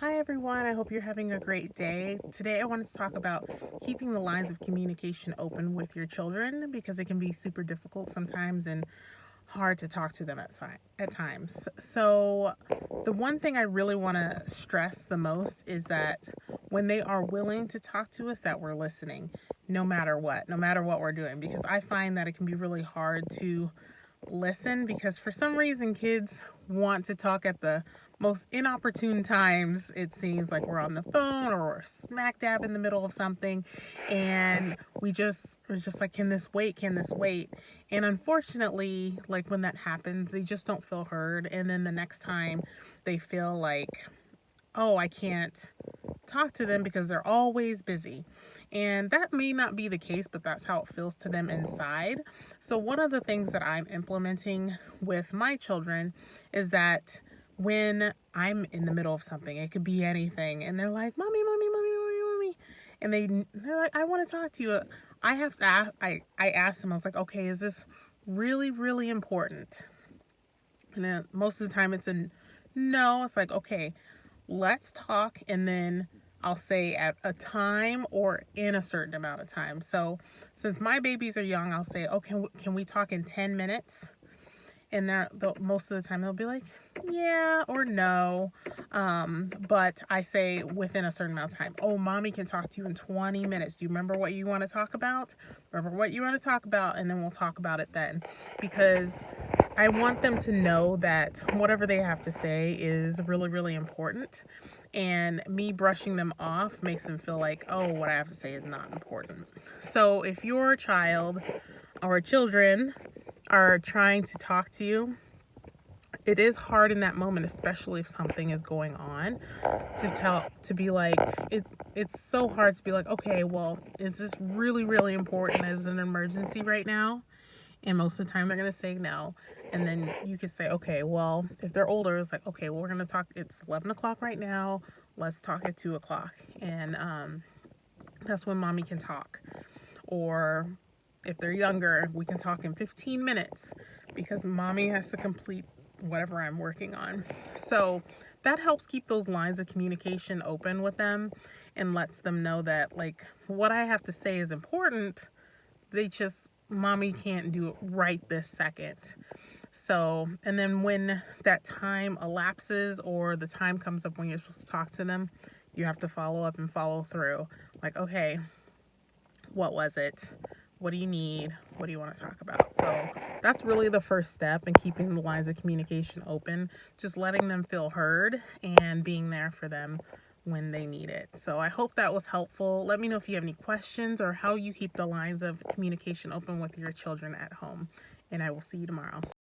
Hi everyone, I hope you're having a great day. Today I wanted to talk about keeping the lines of communication open with your children because it can be super difficult sometimes and hard to talk to them at times. So the one thing I really want to stress the most is that when they are willing to talk to us, that we're listening no matter what we're doing, because I find that it can be really hard to listen because for some reason kids want to talk at the most inopportune times. It seems like we're on the phone or we're smack dab in the middle of something, and we're just like, can this wait? And unfortunately, like when that happens, they just don't feel heard, and then the next time they feel like, oh, I can't talk to them because they're always busy. And that may not be the case, but that's how it feels to them inside. So, one of the things that I'm implementing with my children is that when I'm in the middle of something, it could be anything, and they're like, Mommy, Mommy, Mommy, Mommy, Mommy. And they're like, I want to talk to you. I have to ask, I asked them, I was like, okay, is this really, really important? And then most of the time it's a no. It's like, okay, let's talk, and then I'll say at a time or in a certain amount of time. So since my babies are young, I'll say, oh, can we talk in 10 minutes? And most of the time they'll be like, yeah or no. But I say within a certain amount of time. Oh, mommy can talk to you in 20 minutes. Do you remember what you want to talk about? Remember what you want to talk about, and then we'll talk about it then. Because I want them to know that whatever they have to say is really, really important. And me brushing them off makes them feel like, oh, what I have to say is not important. So if your child or children are trying to talk to you, it is hard in that moment, especially if something is going on, to be like, it's so hard to be like, okay, well, is this really, really important as an emergency right now? And most of the time they're going to say no. And then you could say, okay, well, if they're older, it's like, okay, well, we're going to talk. It's 11 o'clock right now. Let's talk at 2 o'clock. And that's when mommy can talk. Or if they're younger, we can talk in 15 minutes because mommy has to complete whatever I'm working on. So that helps keep those lines of communication open with them and lets them know that, like, what I have to say is important. Mommy can't do it right this second. So, and then when that time elapses or the time comes up when you're supposed to talk to them, you have to follow up and follow through. Like, okay, what was it? What do you need? What do you want to talk about? So that's really the first step in keeping the lines of communication open, just letting them feel heard and being there for them when they need it. So I hope that was helpful. Let me know if you have any questions or how you keep the lines of communication open with your children at home. And I will see you tomorrow.